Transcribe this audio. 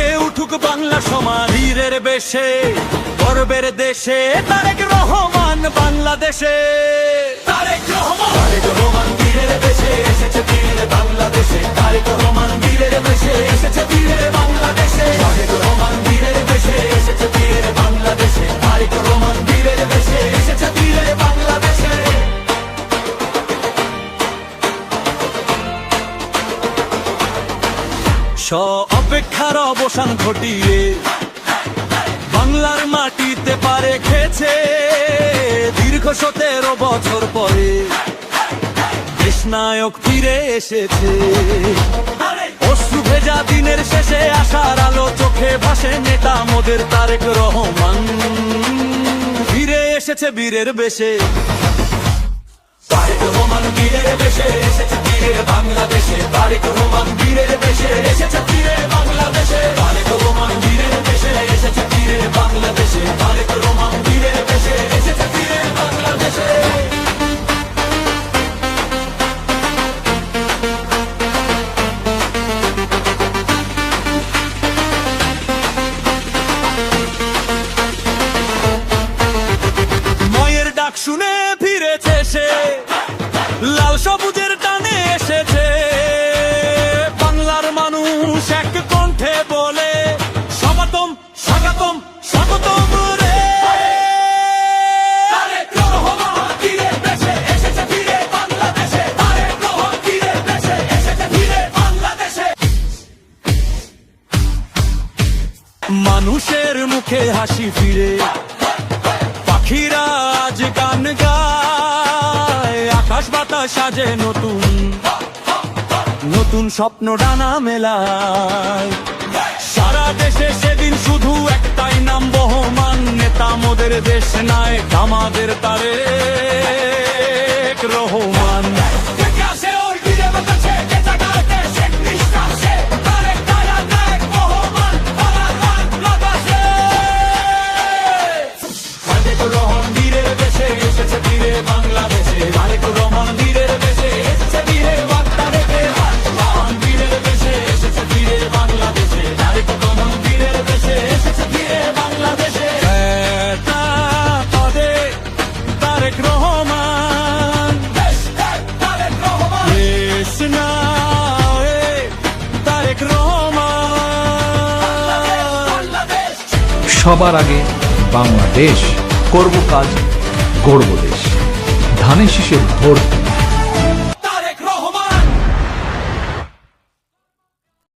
জেগে উঠুক বাংলা সমাজ বীরের বেশে, গর্বের দেশে তারেক রহমান বাংলাদেশে। তারেক রহমান বীরের বেশে এসেছে বীরের বাংলাদেশে। তারেক রহমান বীরের বেশে এসেছে বীরের বাংলাদেশে। তারেক রহমান বীরের বেশে এসেছে বীরের বাংলাদেশে। তারেক রহমান বীরের বেশে এসেছে বীরের বাংলাদেশে। অপেক্ষার অবসান ঘটিয়ে বাংলার মাটিতে পা রেখেছে। দীর্ঘ 17 বছর পরে দেশনায়ক ফিরে এসেছে। অশ্রু ভেজা দিনের শেষে আশার আলো চোখে ভাসে নেতা মোদের তারেক রহমান ফিরে এসেছে বীরের বেশে। তারেক রহমান বীরের বেশে এসেছে বীরের বাংলাদেশে। তারেক রহমান বীরের বেশে এসেছে বীরের বাংলাদেশে। তারেক রহমান বীরের বেশে এসেছে বীরের বাংলাদেশে। তারেক রহমান বীরের বেশে এসেছে বীরের বাংলাদেশে। মায়ের ডাক শুনে ফিরেছে সে, লাল সবুজের টানে এসেছে। বাংলার মানুষ এক কণ্ঠে বলে স্বাগতম স্বাগতম স্বাগতম রে। তারেক রহমান বীরের বেশে এসেছে বীরের বাংলাদেশে। তারেক রহমান বীরের বেশে এসেছে বীরের বাংলাদেশে। মানুষের মুখে হাসি ফিরে, পাখিরা আজ গান গায়। আকাশ বাতাস সাজে নতুন নতুন স্বপ্ন ডানা মেলায়। সারা দেশে সেদিন শুধু একটাই নাম বহমান, নেতা মোদের দেশ নায়ক আমাদের তারেক রহমান। সবার আগে বাংলাদেশ, করব কাজ গড়ব দেশ। ধানের শীষের ভোট।